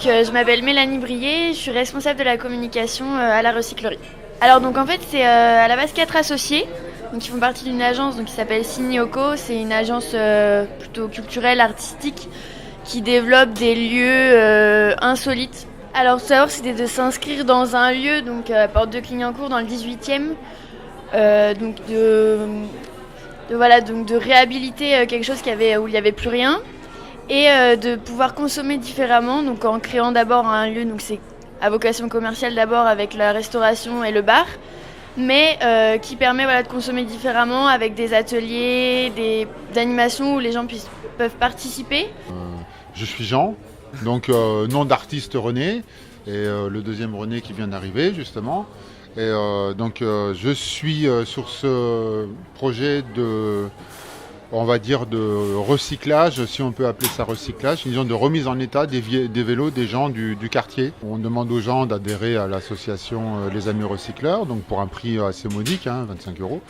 Je m'appelle Mélanie Brier, je suis responsable de la communication à la recyclerie. Alors donc en fait c'est à la base 4 associés donc, ils font partie d'une agence donc, qui s'appelle Signioco. C'est une agence plutôt culturelle, artistique qui développe des lieux insolites. Alors tout d'abord c'était de s'inscrire dans un lieu, donc à Porte de Clignancourt dans le 18e, donc de réhabiliter quelque chose où il n'y avait plus rien et de pouvoir consommer différemment, donc en créant d'abord un lieu, donc c'est à vocation commerciale d'abord avec la restauration et le bar, mais qui permet de consommer différemment avec des ateliers, des animations où les gens peuvent participer. Je suis Jean, donc nom d'artiste René, et le deuxième René qui vient d'arriver justement. Et donc je suis sur ce projet de recyclage, si on peut appeler ça recyclage, disons de remise en état des vélos des gens du quartier. On demande aux gens d'adhérer à l'association Les Amis Recycleurs, donc pour un prix assez modique, 25 €.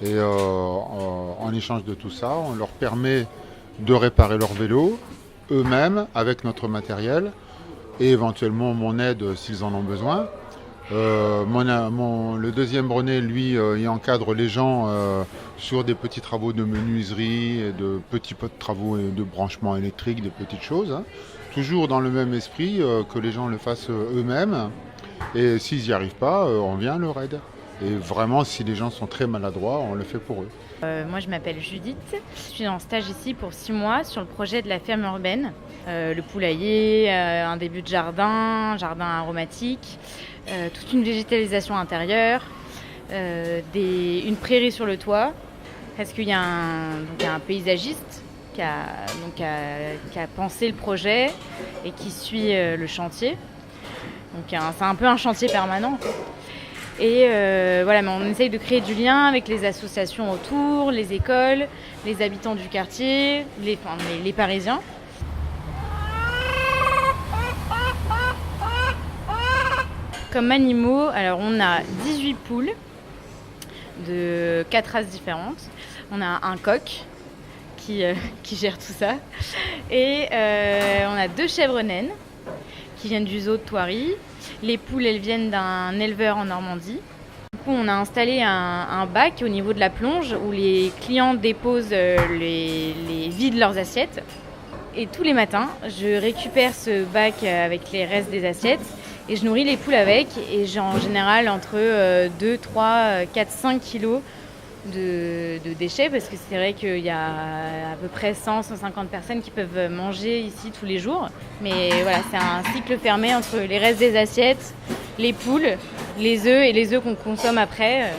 Et en échange de tout ça, on leur permet de réparer leur vélo eux-mêmes avec notre matériel et éventuellement mon aide s'ils en ont besoin. Le deuxième René, lui, il encadre les gens sur des petits travaux de menuiserie, et de petits travaux de branchement électrique, des petites choses. Toujours dans le même esprit que les gens le fassent eux-mêmes. Et s'ils n'y arrivent pas, on vient leur aide. Et vraiment, si les gens sont très maladroits, on le fait pour eux. Moi, je m'appelle Judith. Je suis en stage ici pour 6 mois sur le projet de la ferme urbaine. Le poulailler, un début de jardin, jardin aromatique, toute une végétalisation intérieure, une prairie sur le toit, parce qu'il y a un paysagiste qui a pensé le projet et qui suit le chantier. Donc c'est un peu un chantier permanent. Et mais on essaye de créer du lien avec les associations autour, les écoles, les habitants du quartier, les Parisiens. Comme animaux, alors on a 18 poules de 4 races différentes. On a un coq qui gère tout ça. Et on a 2 chèvres naines qui viennent du zoo de Thoiry. Les poules, elles viennent d'un éleveur en Normandie. Du coup, on a installé un bac au niveau de la plonge où les clients déposent les vides leurs assiettes. Et tous les matins, je récupère ce bac avec les restes des assiettes et je nourris les poules avec. Et j'ai en général entre 2, 3, 4, 5 kilos de déchets parce que c'est vrai qu'il y a à peu près 100, 150 personnes qui peuvent manger ici tous les jours. Mais voilà, c'est un cycle fermé entre les restes des assiettes, les poules, les œufs et les œufs qu'on consomme après.